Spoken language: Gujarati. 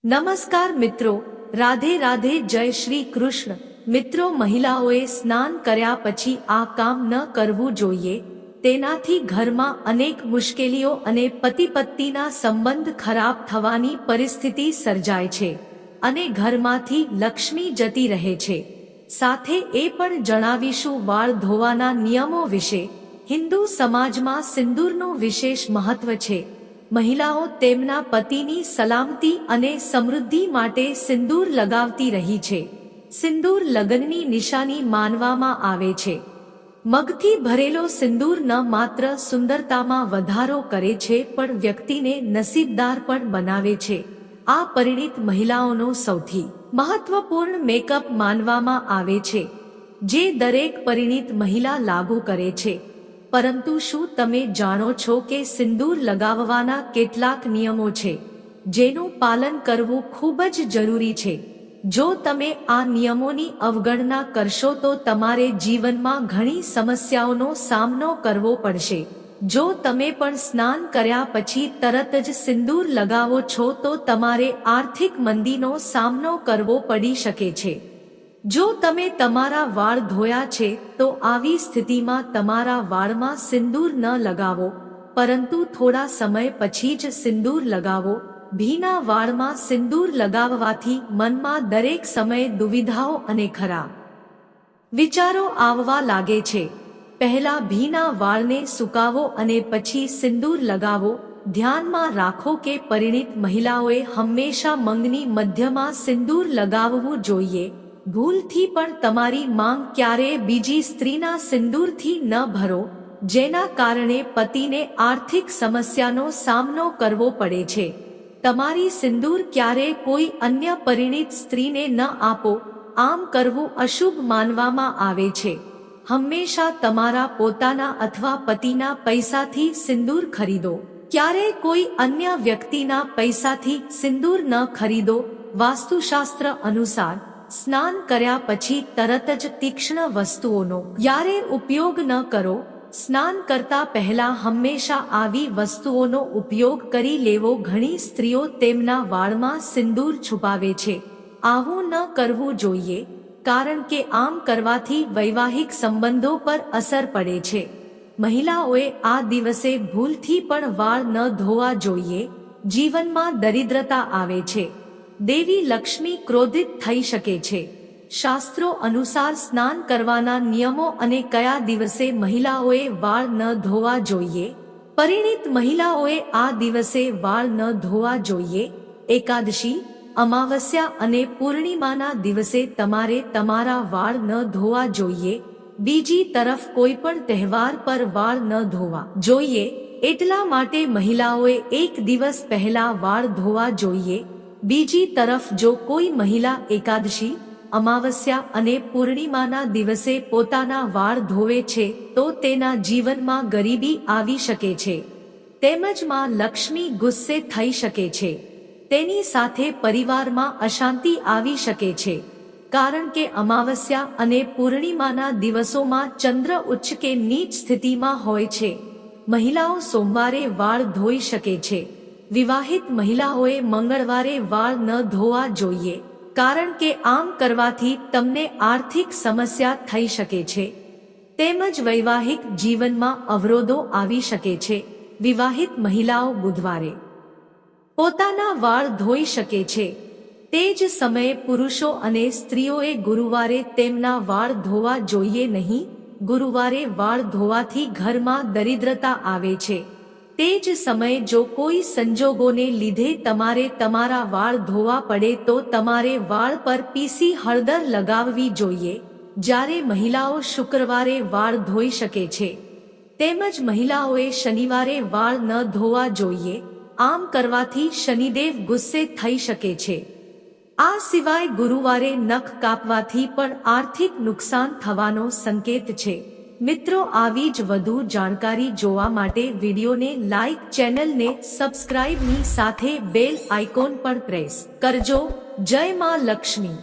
નમસ્કાર મિત્રો, રાધે રાધે, જય શ્રી કૃષ્ણ। મિત્રો, મહિલાઓએ સ્નાન કર્યા પછી આ કામ ન કરવું જોઈએ। તેનાથી ઘરમાં અનેક મુશ્કેલીઓ અને પતિ પત્નીના સંબંધ ખરાબ થવાની પરિસ્થિતિ સર્જાય છે અને ઘરમાંથી લક્ષ્મી જતી રહે છે। સાથે એ પણ જણાવીશું વાળ ધોવાના નિયમો વિશે। હિન્દુ સમાજમાં સિંદૂરનું વિશેષ મહત્વ છે। મહિલાઓ તેમના પતિની સલામતી અને સમૃદ્ધિ માટે સિંદૂર લગાવતી રહી છે। સિંદૂર લગ્નની નિશાની માનવામાં આવે છે। મગથી ભરેલો સિંદૂર ન માત્ર સુંદરતામાં વધારો કરે છે પણ વ્યક્તિને નસીબદાર પણ બનાવે છે। આ પરિણીત મહિલાઓનો સૌથી મહત્વપૂર્ણ મેકઅપ માનવામાં આવે છે, જે દરેક પરિણીત મહિલા લાગુ કરે છે। પરંતુ શું તમે જાણો છો કે સિંદૂર લગાવવાના કેટલાક નિયમો છે જેનું પાલન કરવું ખૂબ જ જરૂરી છે? જો તમે આ નિયમોની અવગણના કરશો તો તમારે જીવનમાં ઘણી સમસ્યાઓનો સામનો કરવો પડશે। જો તમે પણ સ્નાન કર્યા પછી તરત જ સિંદૂર લગાવો છો તો તમારે આર્થિક મંદીનો સામનો કરવો પડી શકે છે। જો તમે તમારા વાળ ધોયા છે તો આવી સ્થિતિમાં તમારા વાળમાં સિંદૂર ન લગાવો, પરંતુ થોડા સમય પછી જ સિંદૂર લગાવો। ભીના વાળમાં સિંદૂર લગાવવાથી મનમાં દરેક સમયે દુવિધાઓ અને ખરાબ વિચારો આવવા લાગે છે। પહેલા ભીના વાળને સુકાવો અને પછી સિંદૂર લગાવો। ધ્યાનમાં રાખો કે પરિણીત મહિલાઓએ હંમેશા મંગની મધ્યમાં સિંદૂર લગાવવું જોઈએ। ભૂલથી પણ તમારી માંગ ક્યારેય બીજી સ્ત્રીના સિંદૂરથી ન ભરો, જેના કારણે પતિને આર્થિક સમસ્યાનો સામનો કરવો પડે છે। તમારી સિંદૂર ક્યારેય કોઈ અન્ય પરિણીત સ્ત્રીને ન આપો, આમ કરવું અશુભ માનવામાં આવે છે। હંમેશા તમારા પોતાના અથવા પતિના પૈસાથી સિંદૂર ખરીદો, ક્યારેય કોઈ અન્ય વ્યક્તિના પૈસાથી સિંદૂર ન ખરીદો। વાસ્તુશાસ્ત્ર અનુસાર સ્નાન કર્યા પછી તરત જ તીક્ષ્ણ વસ્તુઓનો ક્યારેય ઉપયોગ ન કરો। સ્નાન કરતા પહેલા હંમેશા આવી વસ્તુઓનો ઉપયોગ કરી લેવો। ઘણી સ્ત્રીઓ તેમના વાળમાં સિંદૂર છુપાવે છે। આવું ન કરવું જોઈએ, કારણ કે આમ કરવાથી વૈવાહિક સંબંધો પર અસર પડે છે। મહિલાઓએ આ દિવસે ભૂલથી પણ વાળ ન ધોવા જોઈએ। જીવનમાં દરિદ્રતા આવે છે, દેવી લક્ષ્મી ક્રોધિત થઈ શકે છે। શાસ્ત્રો અનુસાર સ્નાન કરવાના નિયમો અને કયા દિવસે મહિલાઓએ વાળ ન ધોવા જોઈએ। પરિણીત મહિલાઓએ આ દિવસે વાળ ન ધોવા જોઈએ। એકાદશી, અમાવસ્યા અને પૂર્ણિમાના દિવસે તમારે તમારા વાળ ન ધોવા જોઈએ। બીજી તરફ કોઈ પણ તહેવાર પર વાળ ન ધોવા જોઈએ, એટલા માટે મહિલાઓએ એક દિવસ પહેલા વાળ ધોવા જોઈએ। બીજી તરફ જો કોઈ મહિલા એકાદશી, અમાવસ્યા અને પૂર્ણિમાના દિવસે પોતાના વાળ ધોવે છે તો તેના જીવનમાં ગરીબી આવી શકે છે, તેમજ માં લક્ષ્મી ગુસ્સે થઈ શકે છે। તેની સાથે પરિવારમાં અશાંતિ આવી શકે છે, કારણ કે અમાવસ્યા અને પૂર્ણિમાના દિવસોમાં ચંદ્ર ઉચ્ચ કે નીચ સ્થિતિમાં હોય છે। મહિલાઓ સોમવારે વાળ ધોઈ શકે છે। વિવાહિત મહિલાઓએ મંગળવારે વાળ ન ધોવા જોઈએ, કારણ કે આમ કરવાથી તમને આર્થિક સમસ્યા થઈ શકે છે, તેમજ વૈવાહિક જીવનમાં અવરોધો આવી શકે છે। વિવાહિત મહિલાઓ બુધવારે પોતાના વાળ ધોઈ શકે છે। તે જ સમયે પુરુષો અને સ્ત્રીઓએ ગુરુવારે તેમના વાળ ધોવા જોઈએ નહીં। ગુરુવારે વાળ ધોવાથી ઘરમાં દરિદ્રતા આવે છે। તે જ સમયે જો કોઈ સંજોગોને લીધે તમારે તમારા વાળ ધોવા પડે તો તમારે વાળ પર પીસી હળદર લગાવવી જોઈએ। જ્યારે મહિલાઓ શુક્રવારે વાળ ધોઈ શકે છે, તેમજ મહિલાઓએ શનિવારે વાળ ન ધોવા જોઈએ। આમ કરવાથી શનિદેવ ગુસ્સે થઈ શકે છે। આ સિવાય ગુરુવારે નખ કાપવાથી પણ આર્થિક નુકસાન થવાનો સંકેત છે। મિત્રો, આવી જ વધુ જાણકારી જોવા માટે વિડીયોને લાઈક, ચેનલને સબસ્ક્રાઇબ ની સાથે બેલ આઇકોન પણ પ્રેસ કરજો। જય માં લક્ષ્મી।